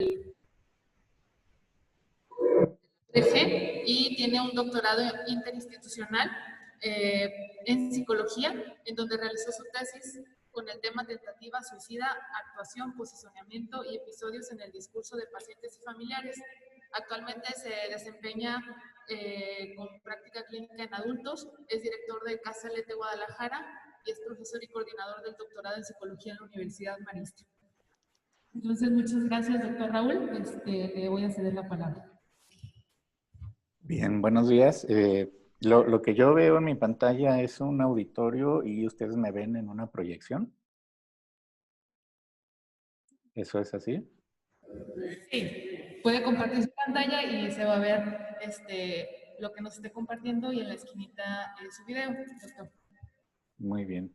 UDG y tiene un doctorado interinstitucional en psicología, en donde realizó su tesis con el tema tentativa suicida, actuación, posicionamiento y episodios en el discurso de pacientes y familiares. Actualmente se desempeña con práctica clínica en adultos, es director de Casa Lete Guadalajara y es profesor y coordinador del doctorado en psicología en la Universidad Marista. Entonces, muchas gracias, doctor Raúl. Le voy a ceder la palabra. Bien, buenos días. Lo que yo veo en mi pantalla es un auditorio y ustedes me ven en una proyección. ¿Eso es así? Sí, puede compartir su pantalla y se va a ver lo que nos esté compartiendo y en la esquinita su video, doctor. Muy bien.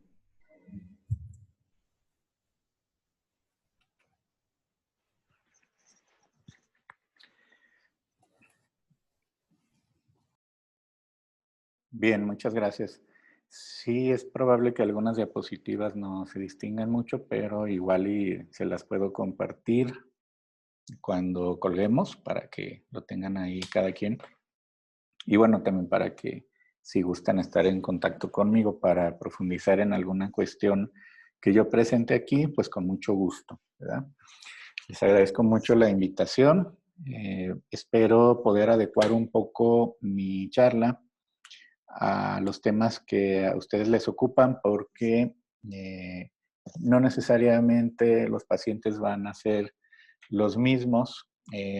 Bien, muchas gracias. Sí, es probable que algunas diapositivas no se distingan mucho, pero igual y se las puedo compartir cuando colguemos para que lo tengan ahí cada quien. Y bueno, también para que si gustan estar en contacto conmigo para profundizar en alguna cuestión que yo presente aquí, pues con mucho gusto, ¿verdad? Les agradezco mucho la invitación. Espero poder adecuar un poco mi charla a los temas que a ustedes les ocupan porque no necesariamente los pacientes van a ser los mismos,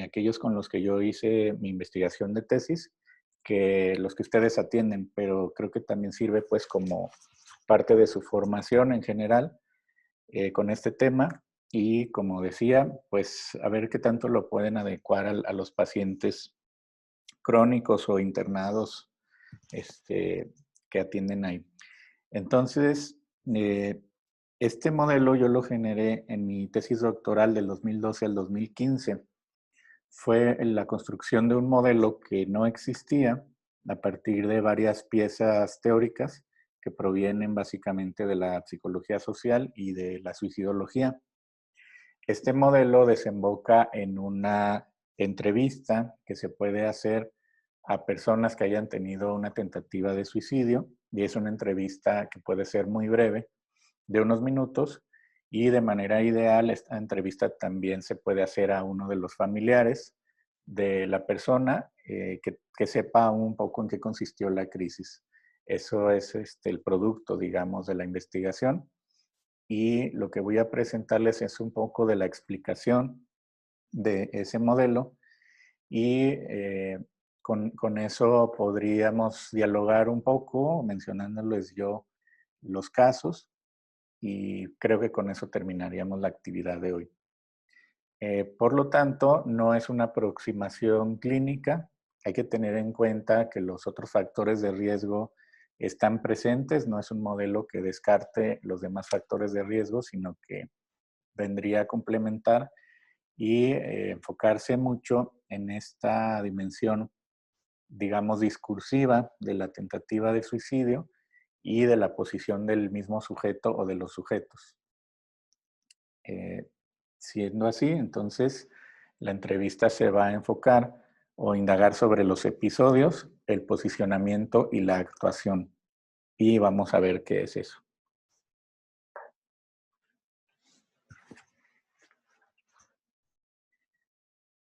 aquellos con los que yo hice mi investigación de tesis, que los que ustedes atienden, pero creo que también sirve pues como parte de su formación en general con este tema y como decía, pues a ver qué tanto lo pueden adecuar a los pacientes crónicos o internados que atienden ahí. Entonces, este modelo yo lo generé en mi tesis doctoral del 2012 al 2015. Fue la construcción de un modelo que no existía a partir de varias piezas teóricas que provienen básicamente de la psicología social y de la suicidología. Este modelo desemboca en una entrevista que se puede hacer a personas que hayan tenido una tentativa de suicidio, y es una entrevista que puede ser muy breve, de unos minutos, y de manera ideal esta entrevista también se puede hacer a uno de los familiares de la persona que sepa un poco en qué consistió la crisis. Eso es el producto, digamos, de la investigación. Y lo que voy a presentarles es un poco de la explicación de ese modelo y con eso podríamos dialogar un poco, mencionándoles yo los casos y creo que con eso terminaríamos la actividad de hoy. Por lo tanto, no es una aproximación clínica. Hay que tener en cuenta que los otros factores de riesgo están presentes. No es un modelo que descarte los demás factores de riesgo, sino que vendría a complementar y enfocarse mucho en esta dimensión, digamos, discursiva de la tentativa de suicidio y de la posición del mismo sujeto o de los sujetos. Siendo así, entonces la entrevista se va a enfocar o indagar sobre los episodios, el posicionamiento y la actuación. Y vamos a ver qué es eso.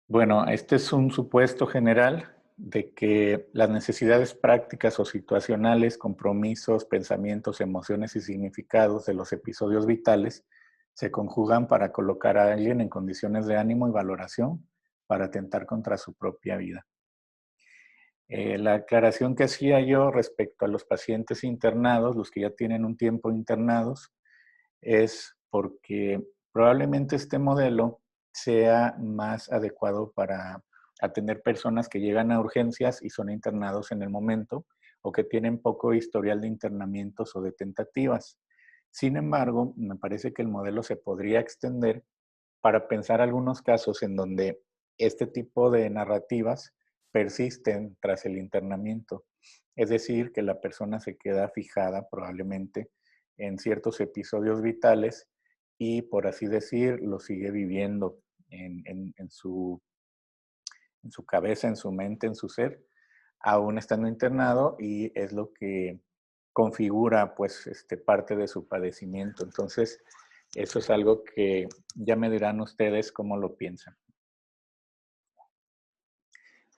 Bueno, este es un supuesto general de que las necesidades prácticas o situacionales, compromisos, pensamientos, emociones y significados de los episodios vitales se conjugan para colocar a alguien en condiciones de ánimo y valoración para atentar contra su propia vida. La aclaración que hacía yo respecto a los pacientes internados, los que ya tienen un tiempo internados, es porque probablemente este modelo sea más adecuado para atender personas que llegan a urgencias y son internados en el momento o que tienen poco historial de internamientos o de tentativas. Sin embargo, me parece que el modelo se podría extender para pensar algunos casos en donde este tipo de narrativas persisten tras el internamiento. Es decir, que la persona se queda fijada probablemente en ciertos episodios vitales y, por así decir, lo sigue viviendo en su cabeza, en su mente, en su ser, aún estando internado, y es lo que configura pues parte de su padecimiento. Entonces, eso es algo que ya me dirán ustedes cómo lo piensan.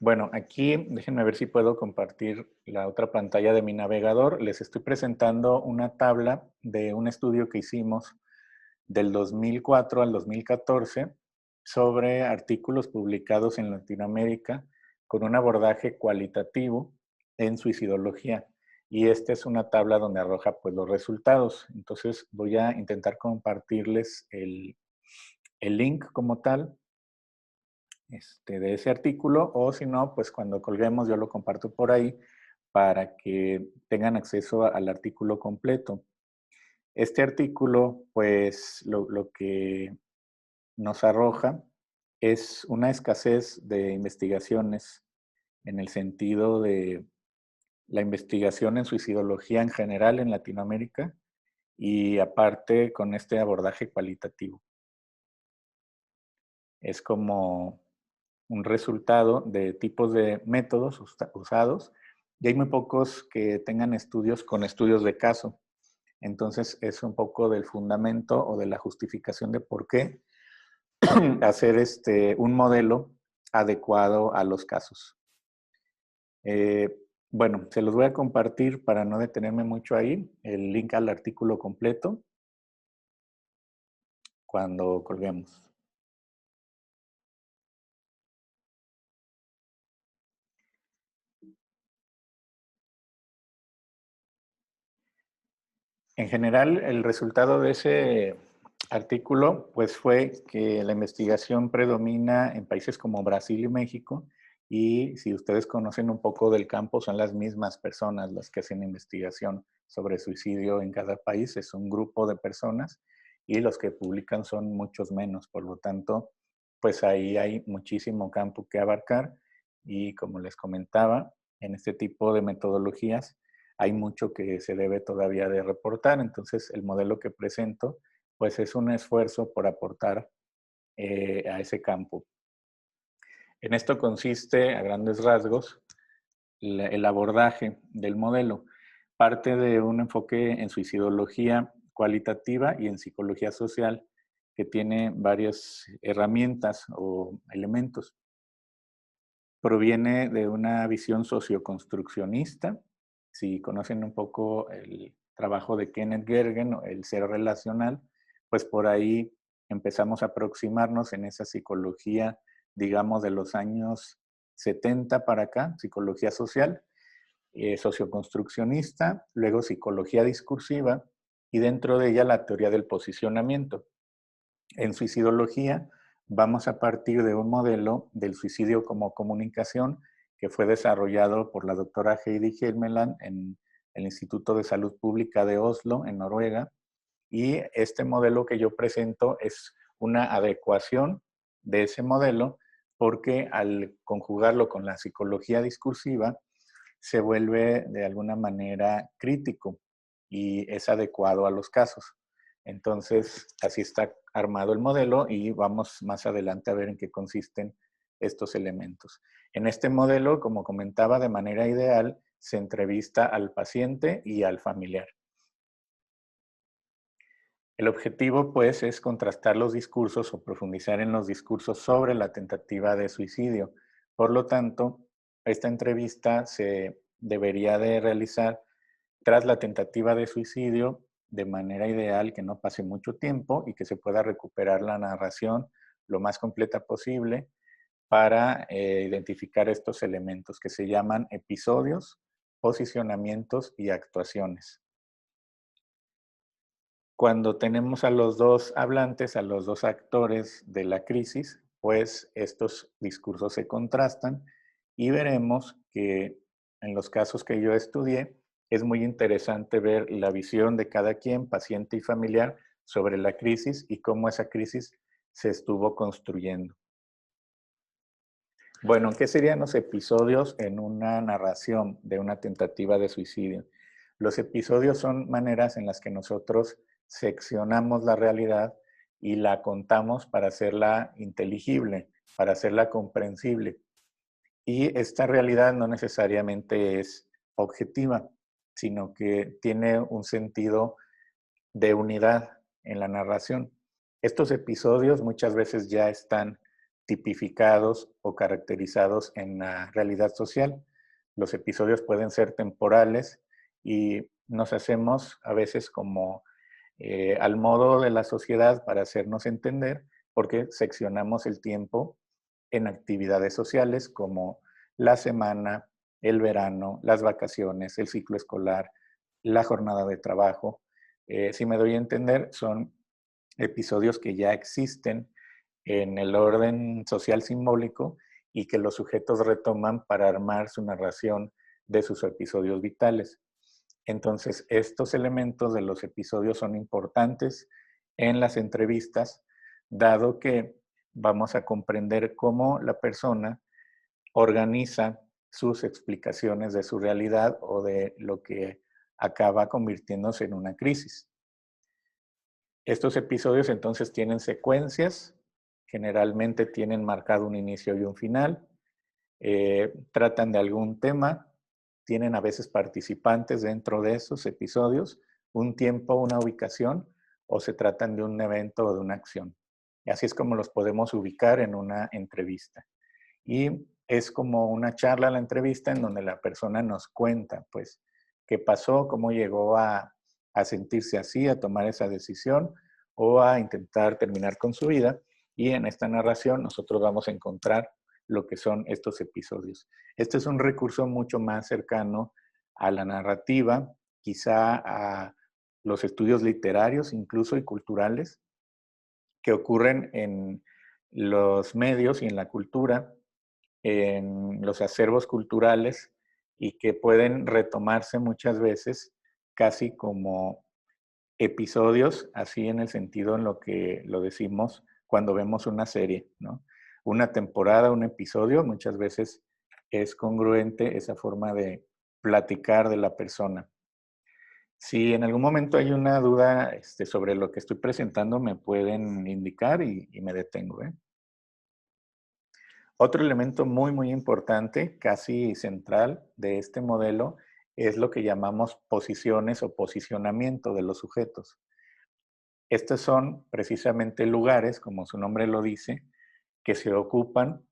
Bueno, aquí déjenme ver si puedo compartir la otra pantalla de mi navegador. Les estoy presentando una tabla de un estudio que hicimos del 2004 al 2014 sobre artículos publicados en Latinoamérica con un abordaje cualitativo en suicidología. Y esta es una tabla donde arroja pues los resultados. Entonces voy a intentar compartirles el link como tal de ese artículo, o si no, pues cuando colguemos yo lo comparto por ahí para que tengan acceso al artículo completo. Este artículo, pues lo que nos arroja es una escasez de investigaciones en el sentido de la investigación en suicidología en general en Latinoamérica y aparte con este abordaje cualitativo. Es como un resultado de tipos de métodos usados y hay muy pocos que tengan estudios con estudios de caso. Entonces es un poco del fundamento o de la justificación de por qué hacer un modelo adecuado a los casos. Bueno, se los voy a compartir para no detenerme mucho ahí, el link al artículo completo cuando colguemos. En general, el resultado de ese artículo pues fue que la investigación predomina en países como Brasil y México, y si ustedes conocen un poco del campo, son las mismas personas las que hacen investigación sobre suicidio en cada país. Es un grupo de personas y los que publican son muchos menos. Por lo tanto, pues ahí hay muchísimo campo que abarcar, y como les comentaba, en este tipo de metodologías hay mucho que se debe todavía de reportar. Entonces, el modelo que presento, pues es un esfuerzo por aportar a ese campo. En esto consiste, a grandes rasgos, el abordaje del modelo. Parte de un enfoque en suicidología cualitativa y en psicología social, que tiene varias herramientas o elementos. Proviene de una visión socioconstruccionista. Si conocen un poco el trabajo de Kenneth Gergen, el ser relacional, pues por ahí empezamos a aproximarnos en esa psicología, digamos, de los años 70 para acá, psicología social, socioconstruccionista, luego psicología discursiva, y dentro de ella la teoría del posicionamiento. En suicidología vamos a partir de un modelo del suicidio como comunicación que fue desarrollado por la doctora Heidi Helmeland en el Instituto de Salud Pública de Oslo, en Noruega. Y este modelo que yo presento es una adecuación de ese modelo, porque al conjugarlo con la psicología discursiva se vuelve de alguna manera crítico y es adecuado a los casos. Entonces, así está armado el modelo y vamos más adelante a ver en qué consisten estos elementos. En este modelo, como comentaba, de manera ideal, se entrevista al paciente y al familiar. El objetivo, pues, es contrastar los discursos o profundizar en los discursos sobre la tentativa de suicidio. Por lo tanto, esta entrevista se debería de realizar tras la tentativa de suicidio, de manera ideal, que no pase mucho tiempo y que se pueda recuperar la narración lo más completa posible para identificar estos elementos que se llaman episodios, posicionamientos y actuaciones. Cuando tenemos a los dos hablantes, a los dos actores de la crisis, pues estos discursos se contrastan y veremos que en los casos que yo estudié es muy interesante ver la visión de cada quien, paciente y familiar, sobre la crisis y cómo esa crisis se estuvo construyendo. Bueno, ¿qué serían los episodios en una narración de una tentativa de suicidio? Los episodios son maneras en las que nosotros seccionamos la realidad y la contamos para hacerla inteligible, para hacerla comprensible. Y esta realidad no necesariamente es objetiva, sino que tiene un sentido de unidad en la narración. Estos episodios muchas veces ya están tipificados o caracterizados en la realidad social. Los episodios pueden ser temporales y nos hacemos a veces como al modo de la sociedad para hacernos entender, porque seccionamos el tiempo en actividades sociales como la semana, el verano, las vacaciones, el ciclo escolar, la jornada de trabajo. Si me doy a entender, son episodios que ya existen en el orden social simbólico y que los sujetos retoman para armar su narración de sus episodios vitales. Entonces, estos elementos de los episodios son importantes en las entrevistas, dado que vamos a comprender cómo la persona organiza sus explicaciones de su realidad o de lo que acaba convirtiéndose en una crisis. Estos episodios entonces tienen secuencias, generalmente tienen marcado un inicio y un final, tratan de algún tema, tienen a veces participantes dentro de esos episodios, un tiempo, una ubicación, o se tratan de un evento o de una acción. Y así es como los podemos ubicar en una entrevista. Y es como una charla, la entrevista, en donde la persona nos cuenta, pues, qué pasó, cómo llegó a sentirse así, a tomar esa decisión o a intentar terminar con su vida. Y en esta narración nosotros vamos a encontrar lo que son estos episodios. Este es un recurso mucho más cercano a la narrativa, quizá a los estudios literarios incluso y culturales que ocurren en los medios y en la cultura, en los acervos culturales y que pueden retomarse muchas veces casi como episodios, así en el sentido en lo que lo decimos cuando vemos una serie, ¿no? Una temporada, un episodio, muchas veces es congruente esa forma de platicar de la persona. Si en algún momento hay una duda sobre lo que estoy presentando, me pueden indicar y me detengo, ¿eh? Otro elemento muy, muy importante, casi central de este modelo, es lo que llamamos posiciones o posicionamiento de los sujetos. Estos son precisamente lugares, como su nombre lo dice, que se ocupan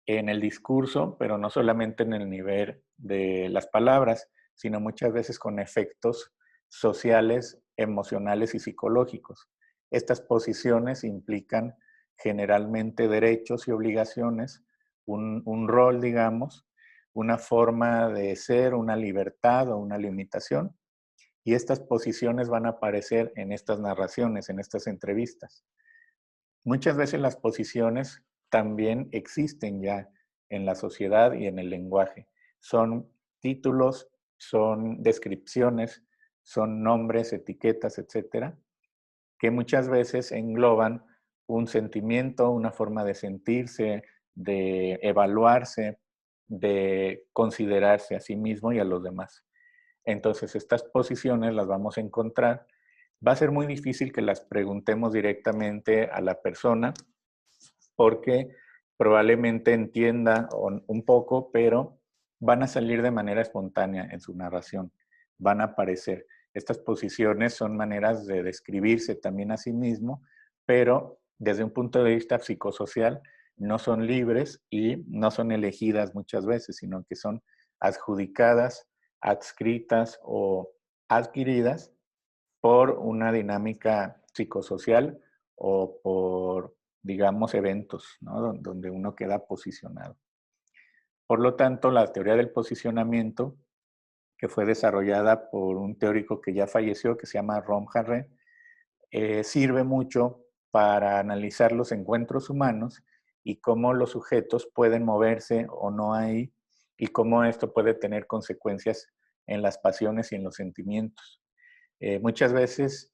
en el discurso, pero no solamente en el nivel de las palabras, sino muchas veces con efectos sociales, emocionales y psicológicos. Estas posiciones implican generalmente derechos y obligaciones, un rol, digamos, una forma de ser, una libertad o una limitación. Y estas posiciones van a aparecer en estas narraciones, en estas entrevistas. Muchas veces las posiciones también existen ya en la sociedad y en el lenguaje. Son títulos, son descripciones, son nombres, etiquetas, etcétera, que muchas veces engloban un sentimiento, una forma de sentirse, de evaluarse, de considerarse a sí mismo y a los demás. Entonces, estas posiciones las vamos a encontrar. Va a ser muy difícil que las preguntemos directamente a la persona porque probablemente entienda un poco, pero van a salir de manera espontánea en su narración, van a aparecer. Estas posiciones son maneras de describirse también a sí mismo, pero desde un punto de vista psicosocial no son libres y no son elegidas muchas veces, sino que son adjudicadas, adscritas o adquiridas por una dinámica psicosocial o por, digamos, eventos, ¿no? Donde uno queda posicionado. Por lo tanto, la teoría del posicionamiento, que fue desarrollada por un teórico que ya falleció, que se llama Ron Harre, sirve mucho para analizar los encuentros humanos y cómo los sujetos pueden moverse o no ahí y cómo esto puede tener consecuencias en las pasiones y en los sentimientos. Muchas veces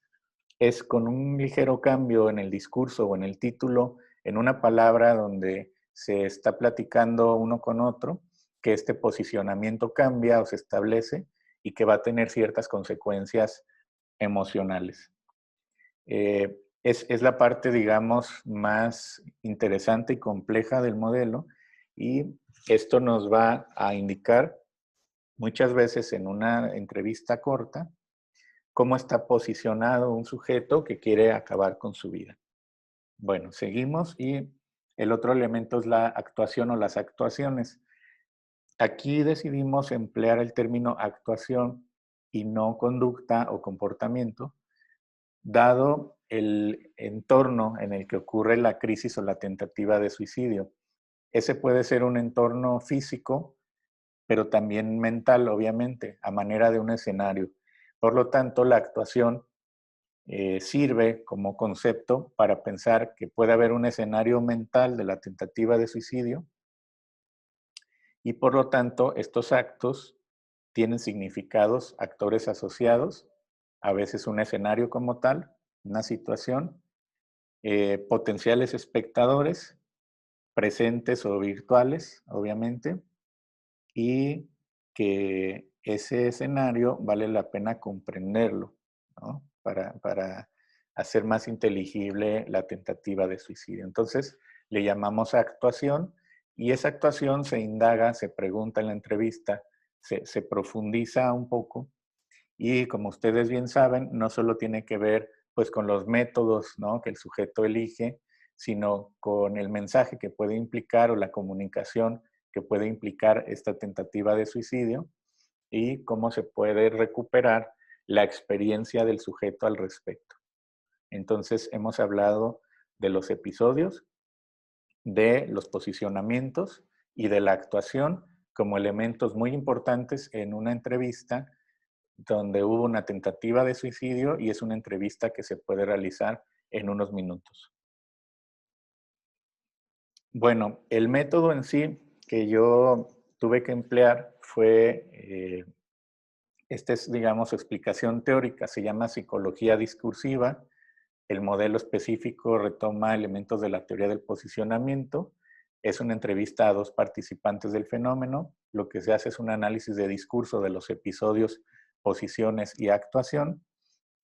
es con un ligero cambio en el discurso o en el título, en una palabra donde se está platicando uno con otro, que este posicionamiento cambia o se establece y que va a tener ciertas consecuencias emocionales. Es la parte, digamos, más interesante y compleja del modelo, y esto nos va a indicar muchas veces en una entrevista corta cómo está posicionado un sujeto que quiere acabar con su vida. Bueno, seguimos, y el otro elemento es la actuación o las actuaciones. Aquí decidimos emplear el término actuación y no conducta o comportamiento, dado el entorno en el que ocurre la crisis o la tentativa de suicidio. Ese puede ser un entorno físico, pero también mental, obviamente, a manera de un escenario. Por lo tanto, la actuación sirve como concepto para pensar que puede haber un escenario mental de la tentativa de suicidio, y por lo tanto estos actos tienen significados, actores asociados, a veces un escenario como tal, una situación, potenciales espectadores, presentes o virtuales, obviamente, y que ese escenario vale la pena comprenderlo, ¿no? Para hacer más inteligible la tentativa de suicidio. Entonces, le llamamos actuación, y esa actuación se indaga, se pregunta en la entrevista, se profundiza un poco, y como ustedes bien saben, no solo tiene que ver pues con los métodos, ¿no?, que el sujeto elige, sino con el mensaje que puede implicar o la comunicación que puede implicar esta tentativa de suicidio, y cómo se puede recuperar la experiencia del sujeto al respecto. Entonces, hemos hablado de los episodios, de los posicionamientos y de la actuación como elementos muy importantes en una entrevista donde hubo una tentativa de suicidio, y es una entrevista que se puede realizar en unos minutos. Bueno, el método en sí que yo tuve que emplear fue, esta es, digamos, explicación teórica, se llama psicología discursiva. El modelo específico retoma elementos de la teoría del posicionamiento. Es una entrevista a dos participantes del fenómeno. Lo que se hace es un análisis de discurso de los episodios, posiciones y actuación,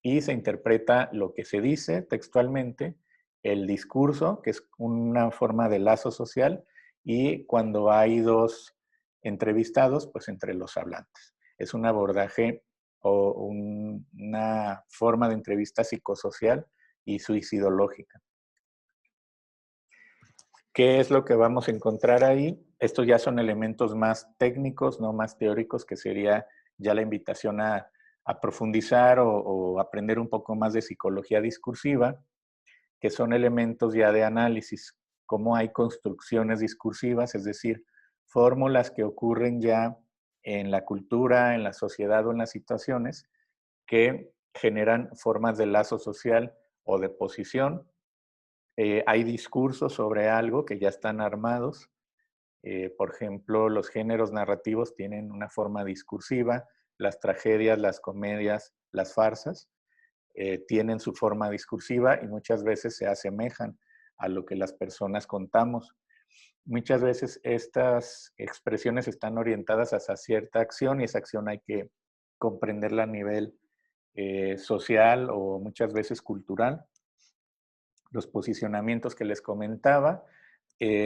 y se interpreta lo que se dice textualmente, el discurso, que es una forma de lazo social, y cuando hay dos entrevistados, pues entre los hablantes. Es un abordaje o una forma de entrevista psicosocial y suicidológica. ¿Qué es lo que vamos a encontrar ahí? Estos ya son elementos más técnicos, no más teóricos, que sería ya la invitación a profundizar o aprender un poco más de psicología discursiva, que son elementos ya de análisis, cómo hay construcciones discursivas, es decir, fórmulas que ocurren ya en la cultura, en la sociedad o en las situaciones, que generan formas de lazo social o de posición. Hay discursos sobre algo que ya están armados. Por ejemplo, los géneros narrativos tienen una forma discursiva, las tragedias, las comedias, las farsas, tienen su forma discursiva y muchas veces se asemejan a lo que las personas contamos. Muchas veces estas expresiones están orientadas hacia cierta acción, y esa acción hay que comprenderla a nivel social o muchas veces cultural. Los posicionamientos que les comentaba,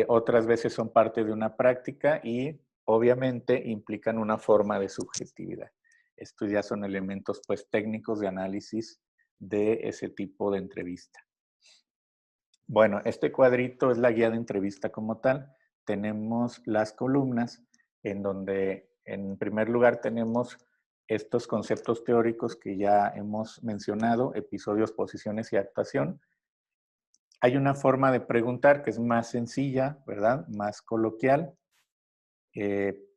otras veces son parte de una práctica y obviamente implican una forma de subjetividad. Estos ya son elementos pues técnicos de análisis de ese tipo de entrevista. Bueno, este cuadrito es la guía de entrevista como tal. Tenemos las columnas en donde en primer lugar tenemos estos conceptos teóricos que ya hemos mencionado, episodios, posiciones y actuación. Hay una forma de preguntar que es más sencilla, ¿verdad? Más coloquial,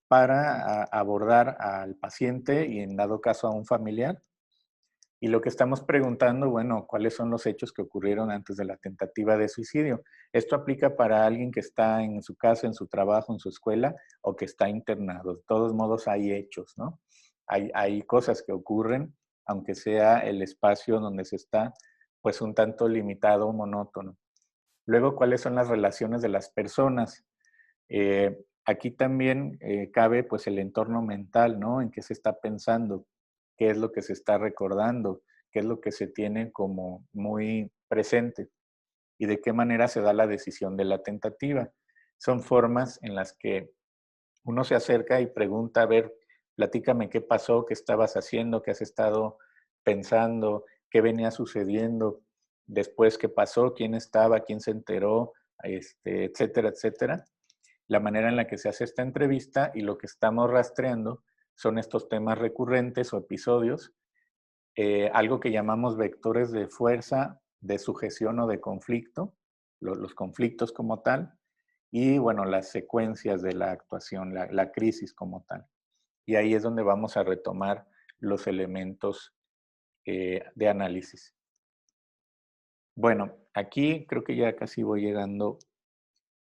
para abordar al paciente y en dado caso a un familiar. Y lo que estamos preguntando, bueno, ¿cuáles son los hechos que ocurrieron antes de la tentativa de suicidio? Esto aplica para alguien que está en su casa, en su trabajo, en su escuela, o que está internado. De todos modos hay hechos, ¿no? Hay cosas que ocurren, aunque sea el espacio donde se está, pues un tanto limitado o monótono. Luego, ¿cuáles son las relaciones de las personas? Aquí también cabe pues el entorno mental, ¿no? En qué se está pensando, qué es lo que se está recordando, qué es lo que se tiene como muy presente y de qué manera se da la decisión de la tentativa. Son formas en las que uno se acerca y pregunta, a ver, platícame qué pasó, qué estabas haciendo, qué has estado pensando, qué venía sucediendo, después qué pasó, quién estaba, quién se enteró, etcétera, etcétera. La manera en la que se hace esta entrevista y lo que estamos rastreando son estos temas recurrentes o episodios, algo que llamamos vectores de fuerza, de sujeción o de conflicto, los conflictos como tal, y bueno, las secuencias de la actuación, la crisis como tal. Y ahí es donde vamos a retomar los elementos de análisis. Bueno, aquí creo que ya casi voy llegando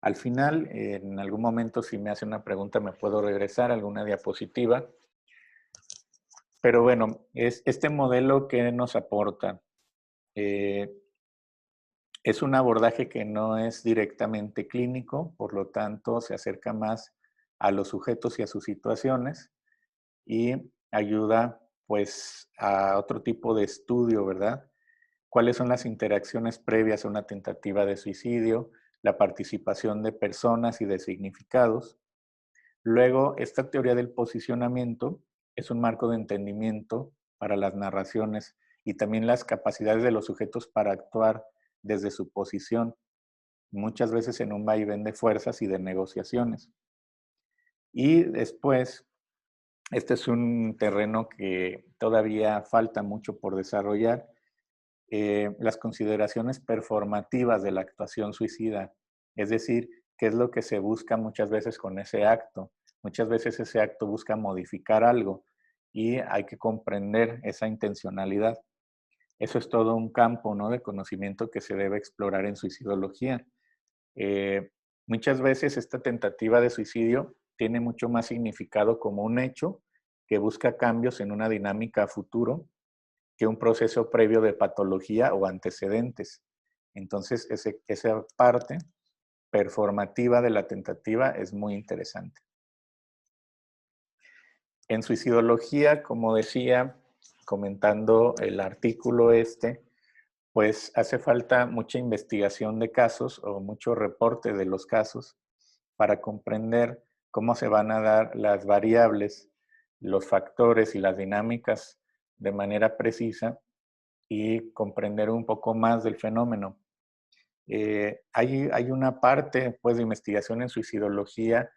al final. En algún momento, si me hace una pregunta, me puedo regresar a alguna diapositiva. Pero bueno, es este modelo que nos aporta. Es un abordaje que no es directamente clínico, por lo tanto se acerca más a los sujetos y a sus situaciones y ayuda pues a otro tipo de estudio, ¿verdad? ¿Cuáles son las interacciones previas a una tentativa de suicidio? La participación de personas y de significados. Luego, esta teoría del posicionamiento es un marco de entendimiento para las narraciones y también las capacidades de los sujetos para actuar desde su posición, muchas veces en un vaivén de fuerzas y de negociaciones. Y después, este es un terreno que todavía falta mucho por desarrollar, las consideraciones performativas de la actuación suicida, es decir, qué es lo que se busca muchas veces con ese acto. Muchas veces ese acto busca modificar algo y hay que comprender esa intencionalidad. Eso es todo un campo, ¿no?, de conocimiento que se debe explorar en suicidología. Muchas veces esta tentativa de suicidio tiene mucho más significado como un hecho que busca cambios en una dinámica a futuro que un proceso previo de patología o antecedentes. Entonces, esa parte performativa de la tentativa es muy interesante. En suicidología, como decía, comentando el artículo pues hace falta mucha investigación de casos o mucho reporte de los casos para comprender cómo se van a dar las variables, los factores y las dinámicas de manera precisa y comprender un poco más del fenómeno. Hay una parte pues, de investigación en suicidología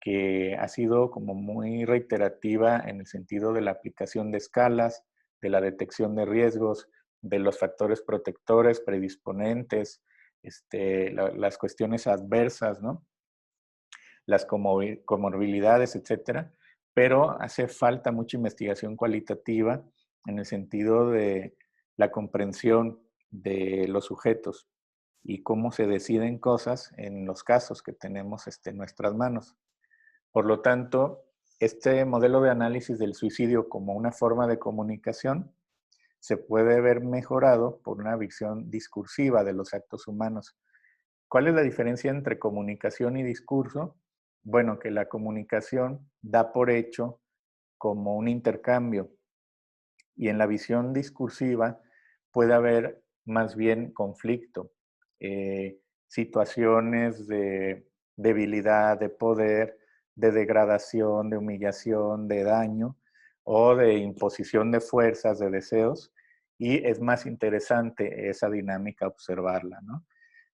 que ha sido como muy reiterativa en el sentido de la aplicación de escalas, de la detección de riesgos, de los factores protectores, predisponentes, las cuestiones adversas, ¿no?, las comorbilidades, etcétera, pero hace falta mucha investigación cualitativa en el sentido de la comprensión de los sujetos y cómo se deciden cosas en los casos que tenemos en nuestras manos. Por lo tanto, este modelo de análisis del suicidio como una forma de comunicación se puede ver mejorado por una visión discursiva de los actos humanos. ¿Cuál es la diferencia entre comunicación y discurso? Bueno, que la comunicación da por hecho como un intercambio y en la visión discursiva puede haber más bien conflicto, situaciones de debilidad, de poder, de degradación, de humillación, de daño o de imposición de fuerzas, de deseos, y es más interesante esa dinámica observarla, ¿no?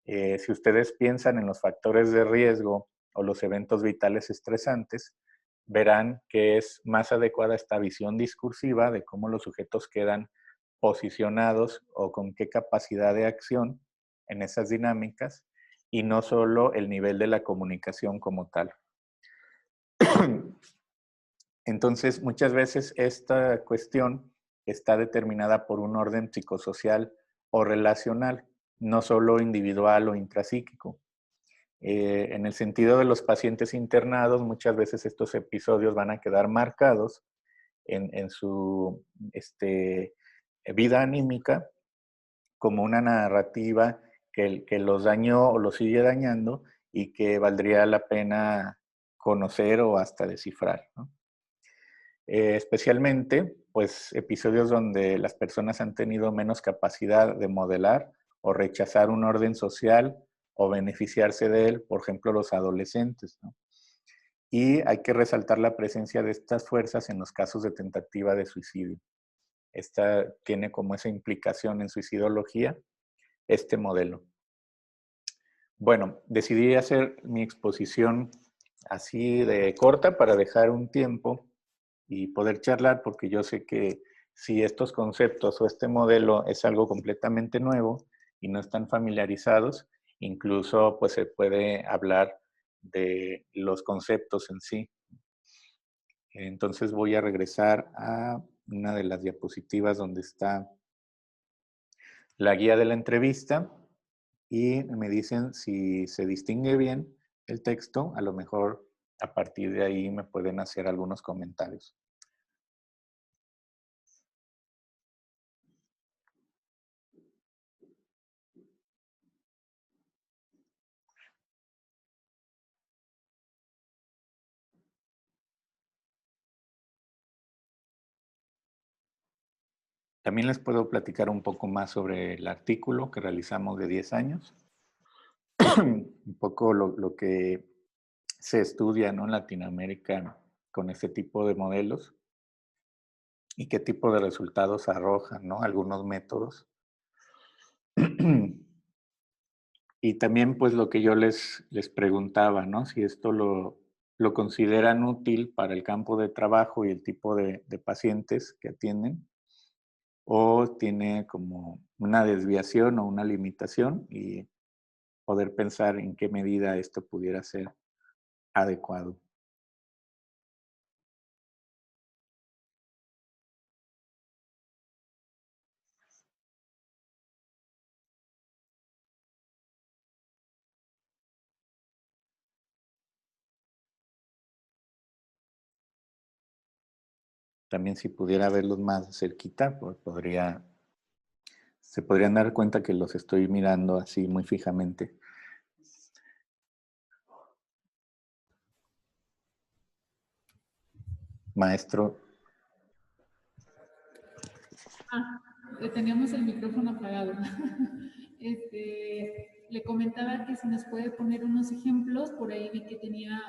Si ustedes piensan en los factores de riesgo o los eventos vitales estresantes, verán que es más adecuada esta visión discursiva de cómo los sujetos quedan posicionados o con qué capacidad de acción en esas dinámicas y no solo el nivel de la comunicación como tal. Entonces, muchas veces esta cuestión está determinada por un orden psicosocial o relacional, no solo individual o intrapsíquico. En el sentido de los pacientes internados, muchas veces estos episodios van a quedar marcados en su vida anímica como una narrativa que los dañó o los sigue dañando y que valdría la pena conocer o hasta descifrar, ¿no? Especialmente, pues, episodios donde las personas han tenido menos capacidad de modelar o rechazar un orden social o beneficiarse de él, por ejemplo, los adolescentes, ¿no? Y hay que resaltar la presencia de estas fuerzas en los casos de tentativa de suicidio. Esta tiene como esa implicación en suicidología este modelo. Bueno, decidí hacer mi exposición así de corta para dejar un tiempo y poder charlar, porque yo sé que si estos conceptos o este modelo es algo completamente nuevo y no están familiarizados, incluso pues se puede hablar de los conceptos en sí. Entonces voy a regresar a una de las diapositivas donde está la guía de la entrevista y me dicen si se distingue bien el texto, a lo mejor a partir de ahí me pueden hacer algunos comentarios. También les puedo platicar un poco más sobre el artículo que realizamos de 10 años, un poco lo que se estudia, ¿no?, en Latinoamérica con este tipo de modelos y qué tipo de resultados arrojan, ¿no?, algunos métodos. Y también, pues, lo que yo les preguntaba, ¿no?, si esto lo consideran útil para el campo de trabajo y el tipo de pacientes que atienden, o tiene como una desviación o una limitación, y poder pensar en qué medida esto pudiera ser adecuado. También si pudiera verlos más cerquita, pues se podrían dar cuenta que los estoy mirando así muy fijamente. Maestro, Teníamos el micrófono apagado. Le comentaba que si nos puede poner unos ejemplos, por ahí vi que tenía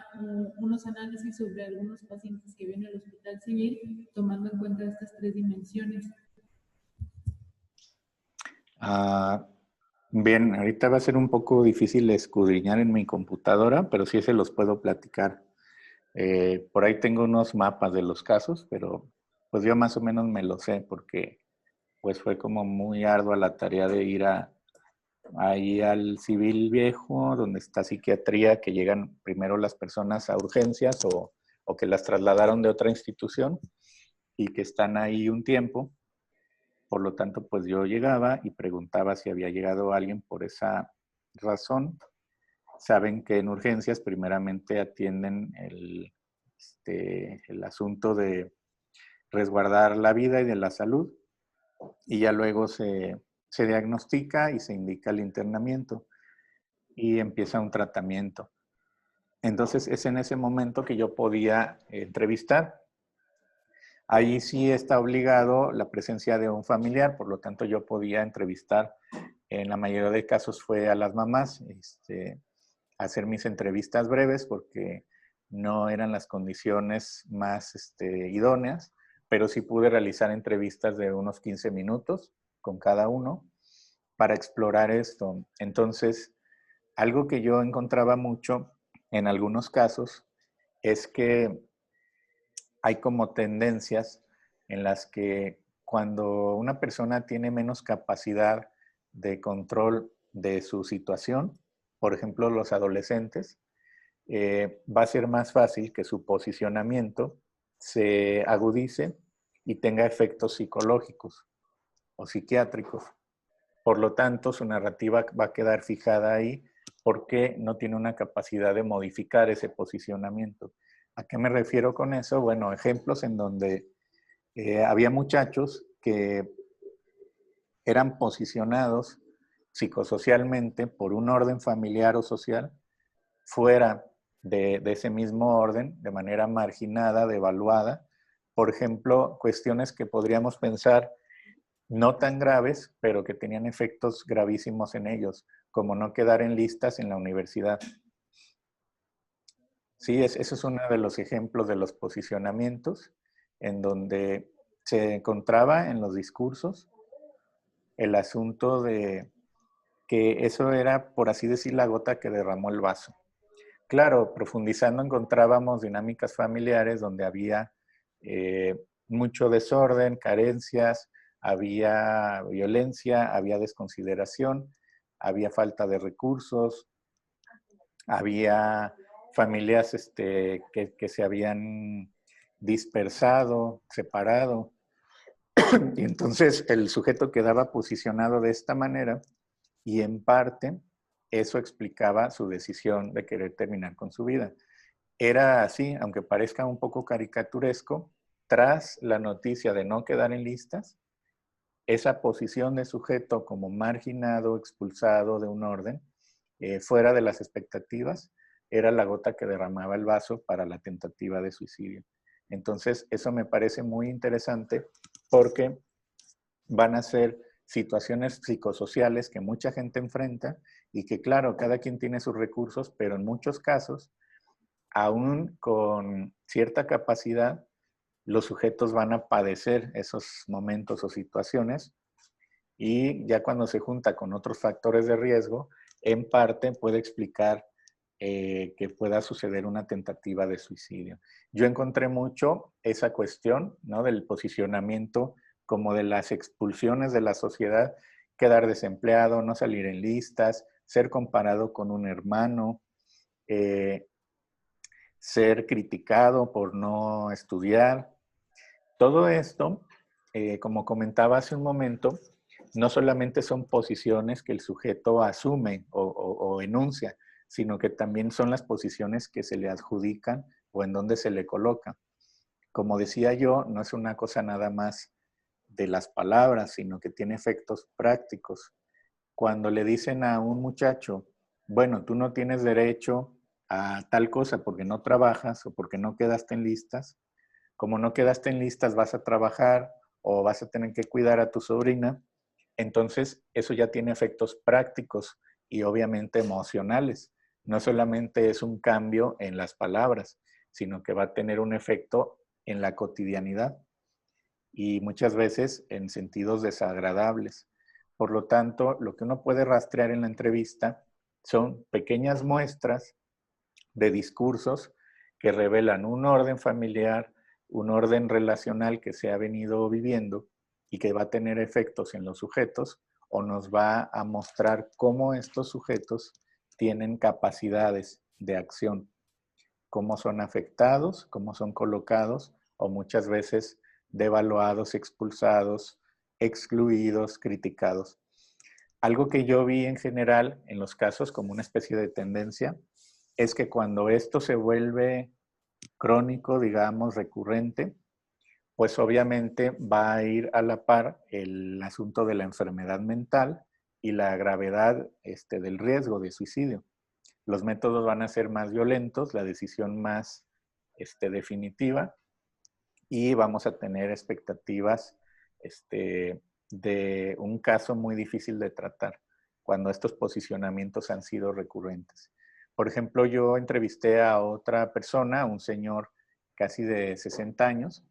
unos análisis sobre algunos pacientes que vienen al Hospital Civil, tomando en cuenta estas tres dimensiones. Bien, ahorita va a ser un poco difícil escudriñar en mi computadora, pero sí se los puedo platicar. Por ahí tengo unos mapas de los casos, pero pues yo más o menos me lo sé porque pues fue como muy ardua la tarea de ir ahí al Civil Viejo, donde está psiquiatría, que llegan primero las personas a urgencias o que las trasladaron de otra institución y que están ahí un tiempo. Por lo tanto, pues yo llegaba y preguntaba si había llegado alguien por esa razón. Saben que en urgencias primeramente atienden el asunto de resguardar la vida y de la salud, y ya luego se diagnostica y se indica el internamiento y empieza un tratamiento. Entonces es en ese momento que yo podía entrevistar. Ahí sí está obligado la presencia de un familiar, por lo tanto yo podía entrevistar, en la mayoría de casos fue a las mamás, hacer mis entrevistas breves porque no eran las condiciones más idóneas, pero sí pude realizar entrevistas de unos 15 minutos con cada uno para explorar esto. Entonces, algo que yo encontraba mucho en algunos casos es que hay como tendencias en las que cuando una persona tiene menos capacidad de control de su situación, por ejemplo, los adolescentes, va a ser más fácil que su posicionamiento se agudice y tenga efectos psicológicos o psiquiátricos. Por lo tanto, su narrativa va a quedar fijada ahí porque no tiene una capacidad de modificar ese posicionamiento. ¿A qué me refiero con eso? Bueno, ejemplos en donde había muchachos que eran posicionados psicosocialmente por un orden familiar o social fuera de ese mismo orden, de manera marginada, devaluada. Por ejemplo, cuestiones que podríamos pensar no tan graves, pero que tenían efectos gravísimos en ellos, como no quedar en listas en la universidad. Sí, eso es uno de los ejemplos de los posicionamientos, en donde se encontraba en los discursos el asunto de que eso era, por así decir, la gota que derramó el vaso. Claro, profundizando encontrábamos dinámicas familiares donde había mucho desorden, carencias, había violencia, había desconsideración, había falta de recursos, había familias que se habían dispersado, separado, y entonces el sujeto quedaba posicionado de esta manera y en parte eso explicaba su decisión de querer terminar con su vida. Era así, aunque parezca un poco caricaturesco, tras la noticia de no quedar en listas, esa posición de sujeto como marginado, expulsado de un orden, fuera de las expectativas, era la gota que derramaba el vaso para la tentativa de suicidio. Entonces, eso me parece muy interesante porque van a ser situaciones psicosociales que mucha gente enfrenta y que, claro, cada quien tiene sus recursos, pero en muchos casos, aún con cierta capacidad, los sujetos van a padecer esos momentos o situaciones y ya cuando se junta con otros factores de riesgo, en parte puede explicar que pueda suceder una tentativa de suicidio. Yo encontré mucho esa cuestión, ¿no? Del posicionamiento como de las expulsiones de la sociedad, quedar desempleado, no salir en listas, ser comparado con un hermano, eh, ser criticado por no estudiar. Todo esto, como comentaba hace un momento, no solamente son posiciones que el sujeto asume o enuncia, sino que también son las posiciones que se le adjudican o en donde se le coloca. Como decía yo, no es una cosa nada más de las palabras, sino que tiene efectos prácticos. Cuando le dicen a un muchacho, bueno, tú no tienes derecho a tal cosa porque no trabajas o porque no quedaste en listas, como no quedaste en listas, vas a trabajar o vas a tener que cuidar a tu sobrina, entonces eso ya tiene efectos prácticos y obviamente emocionales. No solamente es un cambio en las palabras, sino que va a tener un efecto en la cotidianidad y muchas veces en sentidos desagradables. Por lo tanto, lo que uno puede rastrear en la entrevista son pequeñas muestras de discursos que revelan un orden familiar, un orden relacional que se ha venido viviendo y que va a tener efectos en los sujetos o nos va a mostrar cómo estos sujetos tienen capacidades de acción, cómo son afectados, cómo son colocados o muchas veces devaluados, expulsados, excluidos, criticados. Algo que yo vi en general en los casos como una especie de tendencia es que cuando esto se vuelve crónico, digamos, recurrente, pues obviamente va a ir a la par el asunto de la enfermedad mental y la gravedad del riesgo de suicidio. Los métodos van a ser más violentos, la decisión más definitiva y vamos a tener expectativas de un caso muy difícil de tratar cuando estos posicionamientos han sido recurrentes. Por ejemplo, yo entrevisté a otra persona, un señor casi de 60 años,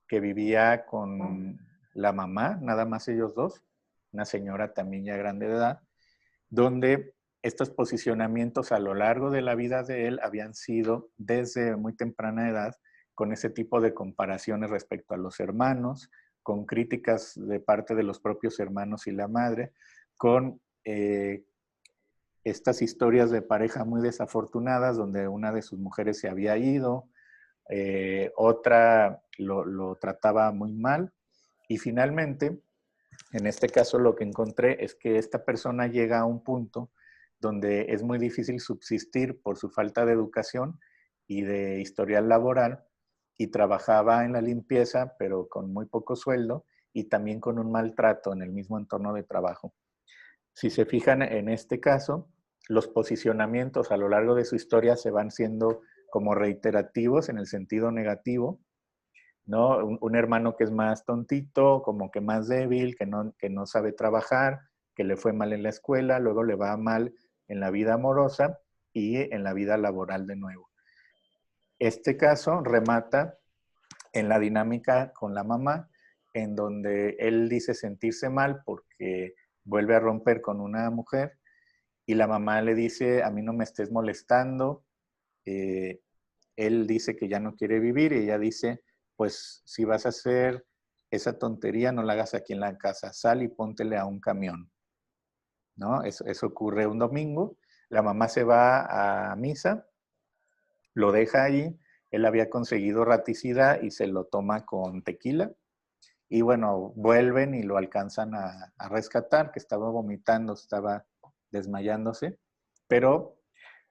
que vivía con la mamá, nada más ellos dos, una señora también ya grande de edad, donde estos posicionamientos a lo largo de la vida de él habían sido desde muy temprana edad con ese tipo de comparaciones respecto a los hermanos, con críticas de parte de los propios hermanos y la madre, con estas historias de pareja muy desafortunadas donde una de sus mujeres se había ido, otra lo trataba muy mal y finalmente, en este caso lo que encontré es que esta persona llega a un punto donde es muy difícil subsistir por su falta de educación y de historial laboral y trabajaba en la limpieza pero con muy poco sueldo y también con un maltrato en el mismo entorno de trabajo. Si se fijan en este caso, los posicionamientos a lo largo de su historia se van siendo como reiterativos en el sentido negativo, ¿no? Un hermano que es más tontito, como que más débil, que no sabe trabajar, que le fue mal en la escuela, luego le va mal en la vida amorosa y en la vida laboral de nuevo. Este caso remata en la dinámica con la mamá, en donde él dice sentirse mal porque vuelve a romper con una mujer y la mamá le dice, a mí no me estés molestando. Él dice que ya no quiere vivir y ella dice, pues si vas a hacer esa tontería, no la hagas aquí en la casa, sal y póntele a un camión, ¿no? Eso ocurre un domingo, la mamá se va a misa, lo deja ahí, él había conseguido raticidad y se lo toma con tequila, y bueno, vuelven y lo alcanzan a rescatar, que estaba vomitando, estaba desmayándose, pero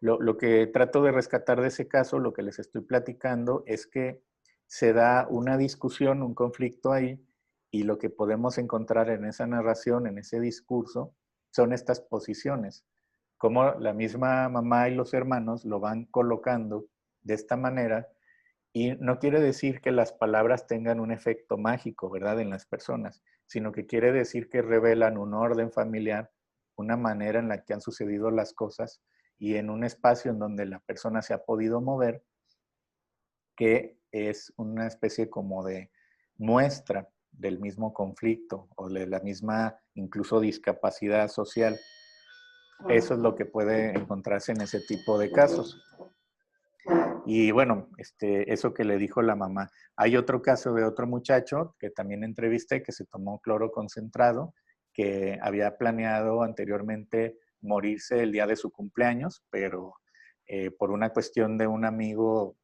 lo que trato de rescatar de ese caso, lo que les estoy platicando, es que se da una discusión, un conflicto ahí, y lo que podemos encontrar en esa narración, en ese discurso, son estas posiciones, como la misma mamá y los hermanos lo van colocando de esta manera, y no quiere decir que las palabras tengan un efecto mágico, ¿verdad?, en las personas, sino que quiere decir que revelan un orden familiar, una manera en la que han sucedido las cosas y en un espacio en donde la persona se ha podido mover, que es una especie como de muestra del mismo conflicto o de la misma incluso discapacidad social. Eso es lo que puede encontrarse en ese tipo de casos. Y bueno, eso que le dijo la mamá. Hay otro caso de otro muchacho que también entrevisté que se tomó cloro concentrado, que había planeado anteriormente morirse el día de su cumpleaños, pero por una cuestión de un amigo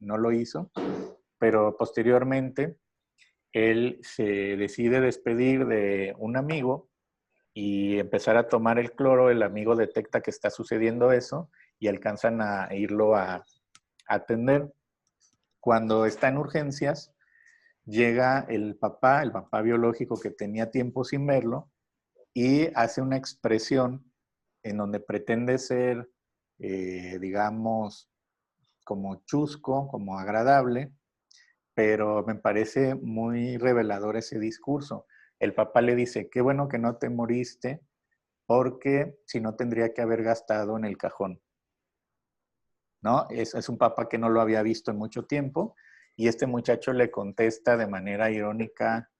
no lo hizo. Pero posteriormente él se decide despedir de un amigo y empezar a tomar el cloro. El amigo detecta que está sucediendo eso y alcanzan a irlo a atender. Cuando está en urgencias, llega el papá biológico que tenía tiempo sin verlo, y hace una expresión en donde pretende ser, digamos, como chusco, como agradable, pero me parece muy revelador ese discurso. El papá le dice, qué bueno que no te moriste, porque si no tendría que haber gastado en el cajón. ¿No? Es un papá que no lo había visto en mucho tiempo, y este muchacho le contesta de manera irónica,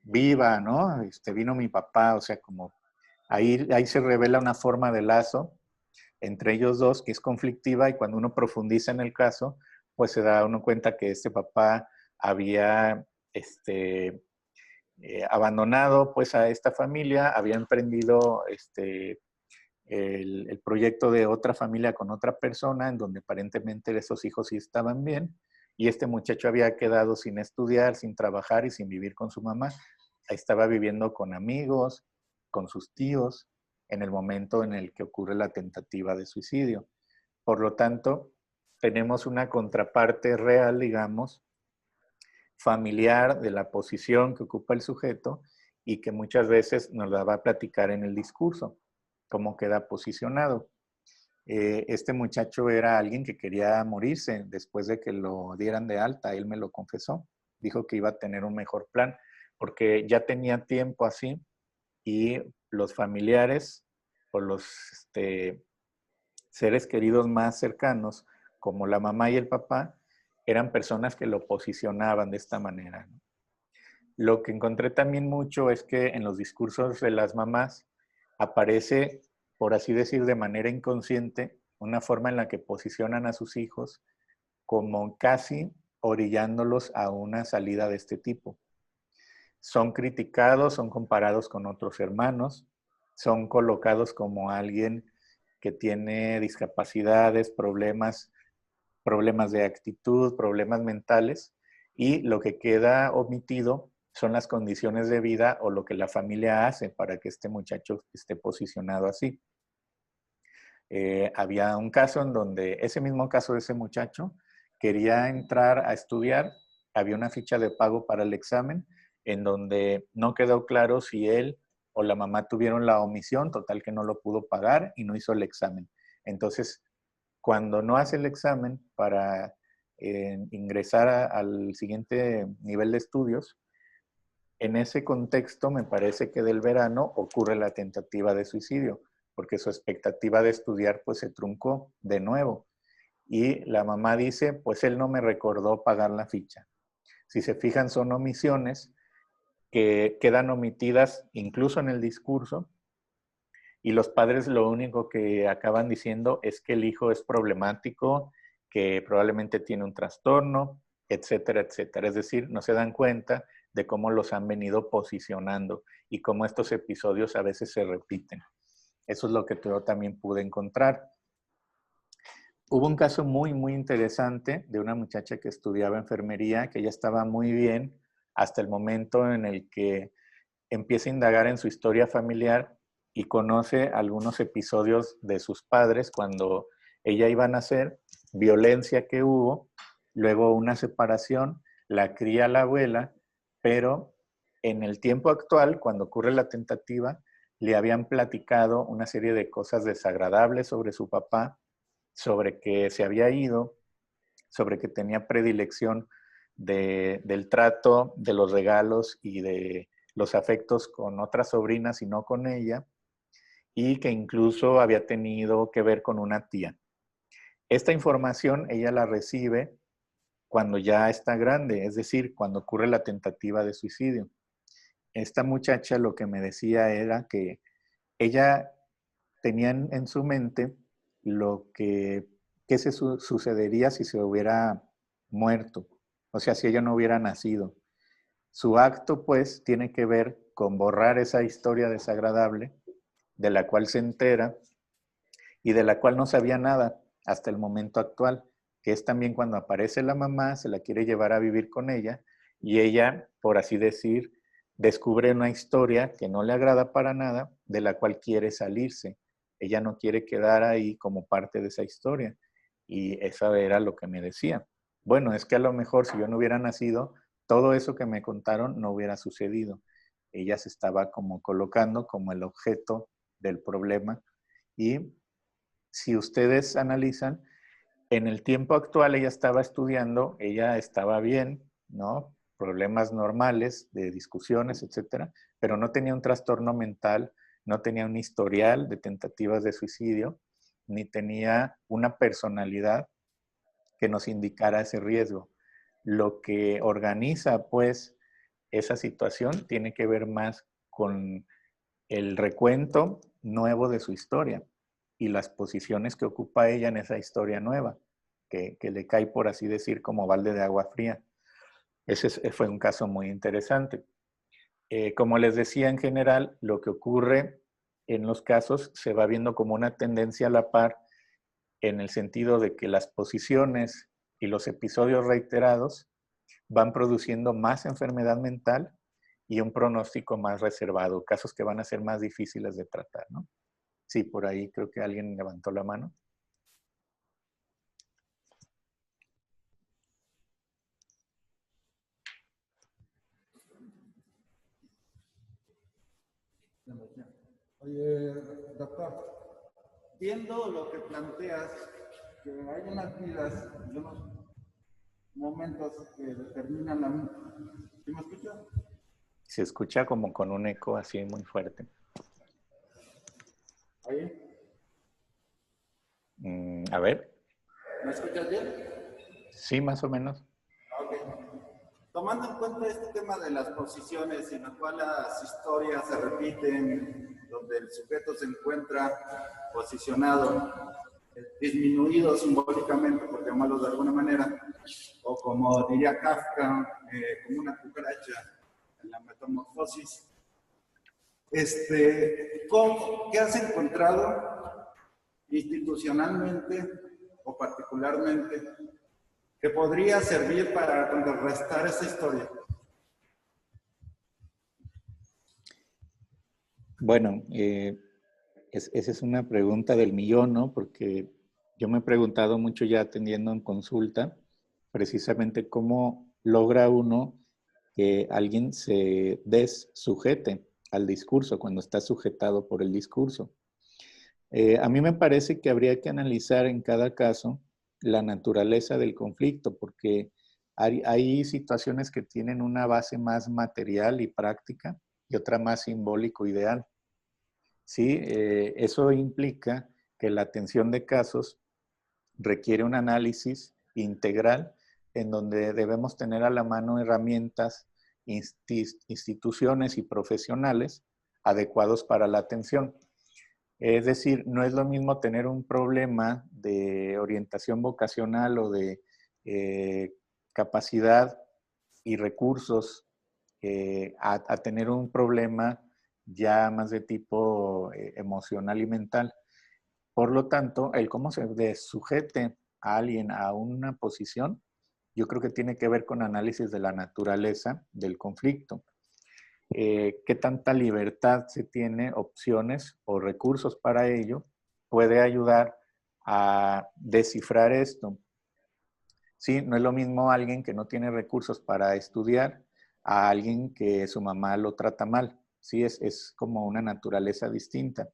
viva, ¿no? Vino mi papá, o sea, como ahí se revela una forma de lazo entre ellos dos que es conflictiva, y cuando uno profundiza en el caso, pues se da uno cuenta que este papá había abandonado pues a esta familia, había emprendido el proyecto de otra familia con otra persona, en donde aparentemente esos hijos sí estaban bien, y este muchacho había quedado sin estudiar, sin trabajar y sin vivir con su mamá. Estaba viviendo con amigos, con sus tíos, en el momento en el que ocurre la tentativa de suicidio. Por lo tanto, tenemos una contraparte real, digamos, familiar de la posición que ocupa el sujeto, y que muchas veces nos la va a platicar en el discurso, cómo queda posicionado. Este muchacho era alguien que quería morirse después de que lo dieran de alta, él me lo confesó, dijo que iba a tener un mejor plan, porque ya tenía tiempo así, y los familiares o los seres queridos más cercanos, como la mamá y el papá, eran personas que lo posicionaban de esta manera, ¿no? Lo que encontré también mucho es que en los discursos de las mamás aparece, por así decir, de manera inconsciente, una forma en la que posicionan a sus hijos como casi orillándolos a una salida de este tipo. Son criticados, son comparados con otros hermanos, son colocados como alguien que tiene discapacidades, problemas de actitud, problemas mentales, y lo que queda omitido son las condiciones de vida o lo que la familia hace para que este muchacho esté posicionado así. Había un caso en donde ese mismo caso de ese muchacho quería entrar a estudiar, había una ficha de pago para el examen en donde no quedó claro si él o la mamá tuvieron la omisión, total que no lo pudo pagar y no hizo el examen. Entonces, cuando no hace el examen para ingresar al siguiente nivel de estudios, en ese contexto me parece que del verano ocurre la tentativa de suicidio, porque su expectativa de estudiar pues se truncó de nuevo. Y la mamá dice, pues él no me recordó pagar la ficha. Si se fijan, son omisiones que quedan omitidas incluso en el discurso, y los padres lo único que acaban diciendo es que el hijo es problemático, que probablemente tiene un trastorno, etcétera, etcétera. Es decir, no se dan cuenta de cómo los han venido posicionando y cómo estos episodios a veces se repiten. Eso es lo que yo también pude encontrar. Hubo un caso muy, muy interesante de una muchacha que estudiaba enfermería, que ella estaba muy bien hasta el momento en el que empieza a indagar en su historia familiar y conoce algunos episodios de sus padres cuando ella iba a nacer, violencia que hubo, luego una separación, la cría la abuela, pero en el tiempo actual, cuando ocurre la tentativa, le habían platicado una serie de cosas desagradables sobre su papá, sobre que se había ido, sobre que tenía predilección del trato, de los regalos y de los afectos con otras sobrinas y no con ella, y que incluso había tenido que ver con una tía. Esta información ella la recibe cuando ya está grande, es decir, cuando ocurre la tentativa de suicidio. Esta muchacha lo que me decía era que ella tenía en su mente lo que se sucedería si se hubiera muerto, o sea, si ella no hubiera nacido. Su acto, pues, tiene que ver con borrar esa historia desagradable de la cual se entera y de la cual no sabía nada hasta el momento actual, que es también cuando aparece la mamá, se la quiere llevar a vivir con ella y ella, por así decir, descubre una historia que no le agrada para nada, de la cual quiere salirse. Ella no quiere quedar ahí como parte de esa historia. Y eso era lo que me decía. Bueno, es que a lo mejor si yo no hubiera nacido, todo eso que me contaron no hubiera sucedido. Ella se estaba como colocando como el objeto del problema. Y si ustedes analizan, en el tiempo actual ella estaba estudiando, ella estaba bien, ¿no? Problemas normales de discusiones, etcétera, pero no tenía un trastorno mental, no tenía un historial de tentativas de suicidio, ni tenía una personalidad que nos indicara ese riesgo. Lo que organiza, pues, esa situación tiene que ver más con el recuento nuevo de su historia y las posiciones que ocupa ella en esa historia nueva, que le cae, por así decir, como balde de agua fría. Ese fue un caso muy interesante. Como les decía, en general, lo que ocurre en los casos se va viendo como una tendencia a la par en el sentido de que las posiciones y los episodios reiterados van produciendo más enfermedad mental y un pronóstico más reservado, casos que van a ser más difíciles de tratar, ¿no? Sí, por ahí creo que alguien levantó la mano. Oye, doctor, viendo lo que planteas, que hay unas vidas y unos momentos que determinan la... ¿Sí me escuchas? Se escucha como con un eco así muy fuerte. ¿Ahí? A ver. ¿Me escuchas bien? Sí, más o menos. Ok. Tomando en cuenta este tema de las posiciones en las cuales las historias se repiten, donde el sujeto se encuentra posicionado, disminuido simbólicamente, por llamarlo de alguna manera, o como diría Kafka, como una cucaracha en la metamorfosis. ¿Qué has encontrado institucionalmente o particularmente que podría servir para contrarrestar esa historia? Bueno, esa es una pregunta del millón, ¿no? Porque yo me he preguntado mucho ya atendiendo en consulta, precisamente cómo logra uno que alguien se desujete al discurso cuando está sujetado por el discurso. A mí me parece que habría que analizar en cada caso la naturaleza del conflicto, porque hay situaciones que tienen una base más material y práctica y otra más simbólico-ideal. ¿Sí? Eso implica que la atención de casos requiere un análisis integral en donde debemos tener a la mano herramientas, instituciones y profesionales adecuados para la atención. Es decir, no es lo mismo tener un problema de orientación vocacional o de capacidad y recursos a tener un problema ya más de tipo emocional y mental. Por lo tanto, el cómo se sujete a alguien a una posición, yo creo que tiene que ver con análisis de la naturaleza del conflicto. Qué tanta libertad se tiene, opciones o recursos para ello, puede ayudar a descifrar esto. Sí, no es lo mismo alguien que no tiene recursos para estudiar a alguien que su mamá lo trata mal. Sí, es como una naturaleza distinta.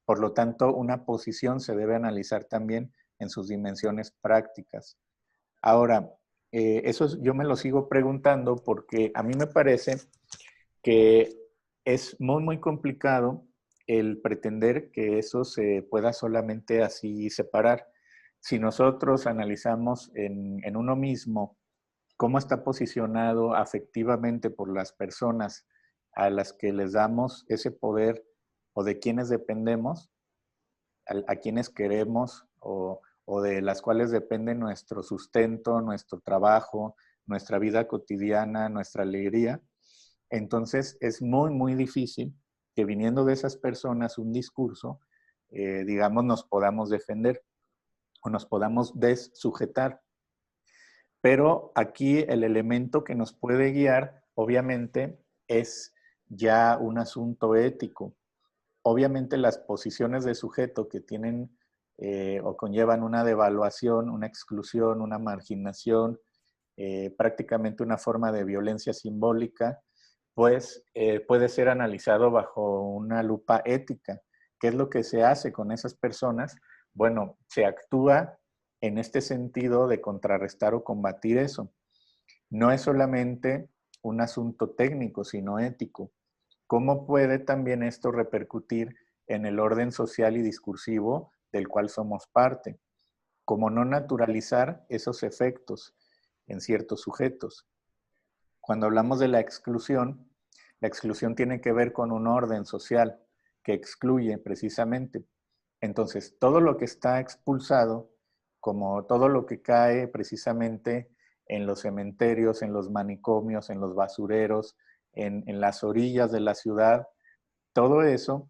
Por lo tanto, una posición se debe analizar también en sus dimensiones prácticas. Ahora, eso yo me lo sigo preguntando porque a mí me parece que es muy complicado el pretender que eso se pueda solamente así separar. Si nosotros analizamos en uno mismo cómo está posicionado afectivamente por las personas a las que les damos ese poder o de quienes dependemos, a quienes queremos o de las cuales depende nuestro sustento, nuestro trabajo, nuestra vida cotidiana, nuestra alegría, entonces es muy difícil que viniendo de esas personas un discurso, digamos, nos podamos defender o nos podamos dessujetar. Pero aquí el elemento que nos puede guiar, obviamente, es ya un asunto ético. Obviamente las posiciones de sujeto que tienen o conllevan una devaluación, una exclusión, una marginación, prácticamente una forma de violencia simbólica, pues puede ser analizado bajo una lupa ética. ¿Qué es lo que se hace con esas personas? Bueno, se actúa en este sentido de contrarrestar o combatir eso. No es solamente un asunto técnico, sino ético. ¿Cómo puede también esto repercutir en el orden social y discursivo del cual somos parte? ¿Cómo no naturalizar esos efectos en ciertos sujetos? Cuando hablamos de la exclusión tiene que ver con un orden social que excluye precisamente. Entonces, todo lo que está expulsado, como todo lo que cae precisamente en los cementerios, en los manicomios, en los basureros, en las orillas de la ciudad, todo eso,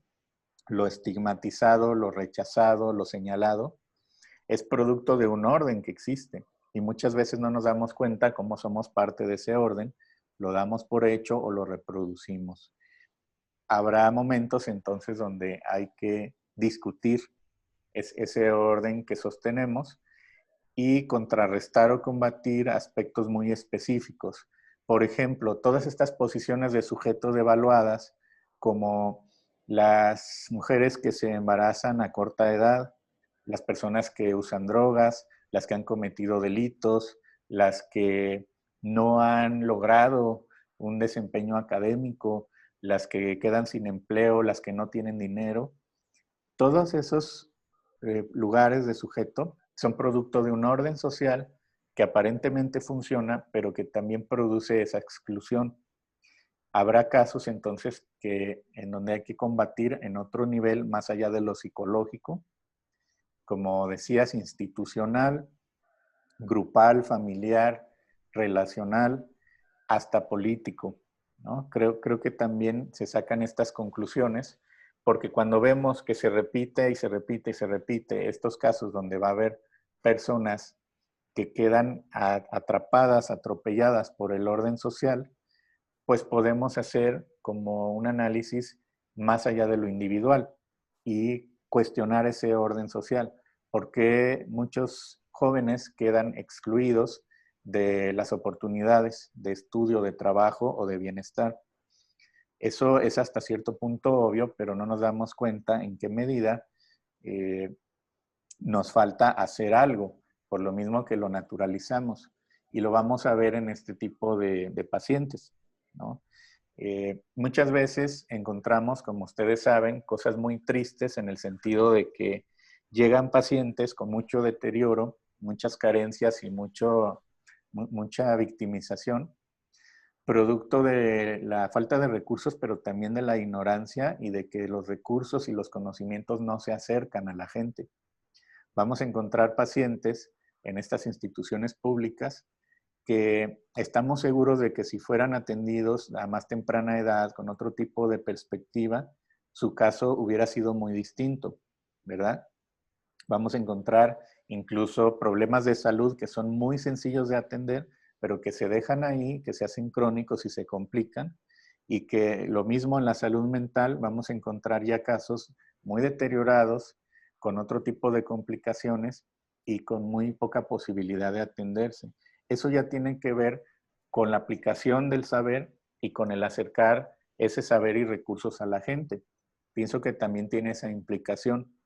lo estigmatizado, lo rechazado, lo señalado, es producto de un orden que existe. Y muchas veces no nos damos cuenta cómo somos parte de ese orden, lo damos por hecho o lo reproducimos. Habrá momentos entonces donde hay que discutir ese orden que sostenemos y contrarrestar o combatir aspectos muy específicos. Por ejemplo, todas estas posiciones de sujetos devaluadas, como las mujeres que se embarazan a corta edad, las personas que usan drogas, las que han cometido delitos, las que no han logrado un desempeño académico, las que quedan sin empleo, las que no tienen dinero. Todos esos lugares de sujeto son producto de un orden social que aparentemente funciona, pero que también produce esa exclusión. Habrá casos entonces en donde hay que combatir en otro nivel más allá de lo psicológico, como decías, institucional, grupal, familiar, relacional, hasta político, ¿no? Creo que también se sacan estas conclusiones porque cuando vemos que se repite y se repite y se repite estos casos donde va a haber personas que quedan atrapadas, atropelladas por el orden social, pues podemos hacer como un análisis más allá de lo individual y cuestionar ese orden social. ¿Por qué muchos jóvenes quedan excluidos de las oportunidades de estudio, de trabajo o de bienestar? Eso es hasta cierto punto obvio, pero no nos damos cuenta en qué medida nos falta hacer algo, por lo mismo que lo naturalizamos. Y lo vamos a ver en este tipo de pacientes, ¿no? Muchas veces encontramos, como ustedes saben, cosas muy tristes en el sentido de que llegan pacientes con mucho deterioro, muchas carencias y mucha victimización, producto de la falta de recursos, pero también de la ignorancia y de que los recursos y los conocimientos no se acercan a la gente. Vamos a encontrar pacientes en estas instituciones públicas que estamos seguros de que si fueran atendidos a más temprana edad, con otro tipo de perspectiva, su caso hubiera sido muy distinto, ¿verdad? Vamos a encontrar incluso problemas de salud que son muy sencillos de atender, pero que se dejan ahí, que se hacen crónicos y se complican, y que lo mismo en la salud mental, vamos a encontrar ya casos muy deteriorados, con otro tipo de complicaciones y con muy poca posibilidad de atenderse. Eso ya tiene que ver con la aplicación del saber y con el acercar ese saber y recursos a la gente. Pienso que también tiene esa implicación,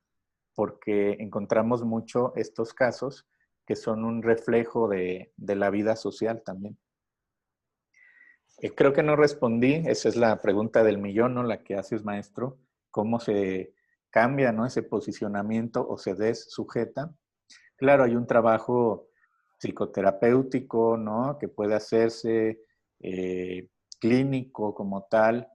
porque encontramos mucho estos casos que son un reflejo de la vida social también. Creo que no respondí, esa es la pregunta del millón, ¿no? La que haces, maestro, cómo se cambia, ¿no? Ese posicionamiento o se dessujeta. Claro, hay un trabajo psicoterapéutico, ¿no? Que puede hacerse clínico como tal,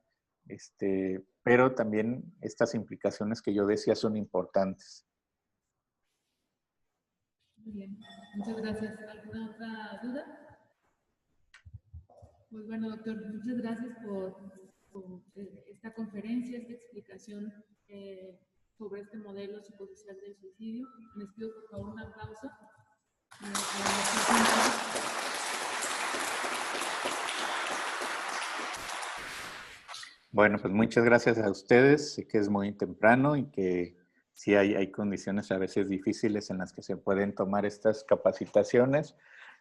pero también estas implicaciones que yo decía son importantes. Muy bien, muchas gracias. ¿Alguna otra duda? Pues bueno, doctor, muchas gracias por esta conferencia, esta explicación sobre este modelo psicosocial del suicidio. Les pido por favor un aplauso. Bueno, pues muchas gracias a ustedes. Sé que es muy temprano y que sí hay condiciones a veces difíciles en las que se pueden tomar estas capacitaciones.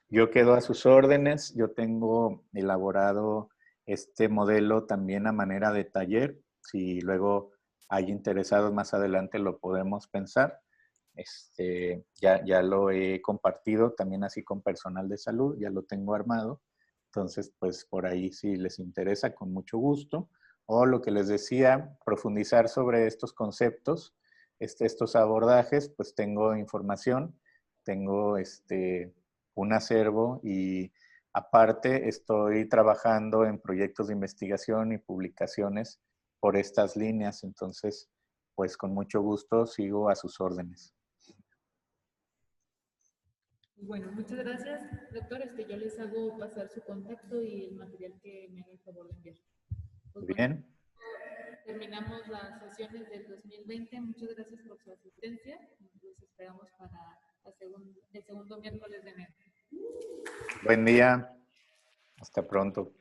Yo quedo a sus órdenes. Yo tengo elaborado este modelo también a manera de taller. Si luego hay interesados más adelante lo podemos pensar. Ya lo he compartido también así con personal de salud, ya lo tengo armado. Entonces, pues por ahí si les interesa, con mucho gusto. O lo que les decía, profundizar sobre estos conceptos, estos abordajes, pues tengo información, tengo un acervo y aparte estoy trabajando en proyectos de investigación y publicaciones por estas líneas. Entonces, pues con mucho gusto sigo a sus órdenes. Bueno, muchas gracias, doctor. Yo les hago pasar su contacto y el material que me haga el favor de enviar. Pues bien. Bueno, terminamos las sesiones del 2020. Muchas gracias por su asistencia. Nos esperamos para el segundo miércoles de enero. Buen día. Hasta pronto.